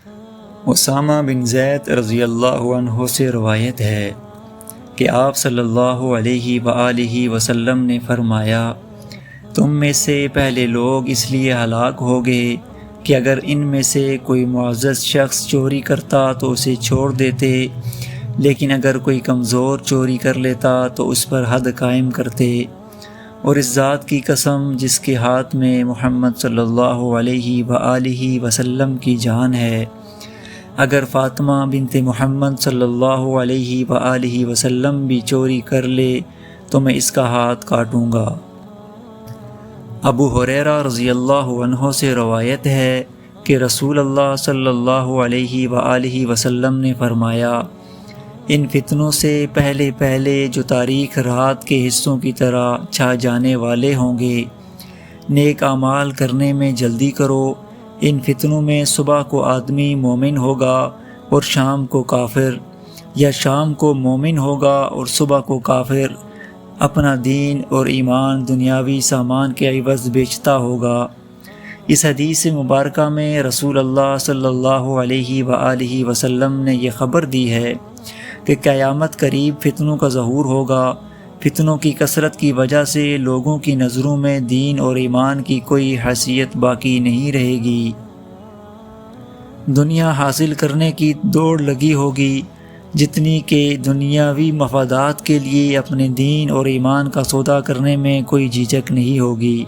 اسامہ بن زید رضی اللہ عنہ سے روایت ہے کہ آپ صلی اللہ علیہ وآلہ وسلم نے فرمایا، تم میں سے پہلے لوگ اس لیے ہلاک ہو گئے کہ اگر ان میں سے کوئی معزز شخص چوری کرتا تو اسے چھوڑ دیتے، لیکن اگر کوئی کمزور چوری کر لیتا تو اس پر حد قائم کرتے۔ اور اس ذات کی قسم جس کے ہاتھ میں محمد صلی اللہ علیہ وآلہ وسلم کی جان ہے، اگر فاطمہ بنت محمد صلی اللہ علیہ وآلہ وسلم بھی چوری کر لے تو میں اس کا ہاتھ کاٹوں گا۔ ابو ہریرہ رضی اللہ عنہ سے روایت ہے کہ رسول اللہ صلی اللہ علیہ وآلہ وسلم نے فرمایا، ان فتنوں سے پہلے جو تاریک رات کے حصوں کی طرح چھا جانے والے ہوں گے، نیک اعمال کرنے میں جلدی کرو۔ ان فتنوں میں صبح کو آدمی مومن ہوگا اور شام کو کافر، یا شام کو مومن ہوگا اور صبح کو کافر، اپنا دین اور ایمان دنیاوی سامان کے عوض بیچتا ہوگا۔ اس حدیث مبارکہ میں رسول اللہ صلی اللہ علیہ وآلہ وسلم نے یہ خبر دی ہے کہ قیامت قریب فتنوں کا ظہور ہوگا۔ فتنوں کی کثرت کی وجہ سے لوگوں کی نظروں میں دین اور ایمان کی کوئی حیثیت باقی نہیں رہے گی۔ دنیا حاصل کرنے کی دوڑ لگی ہوگی، جتنی کہ دنیاوی مفادات کے لیے اپنے دین اور ایمان کا سودا کرنے میں کوئی جھجک نہیں ہوگی۔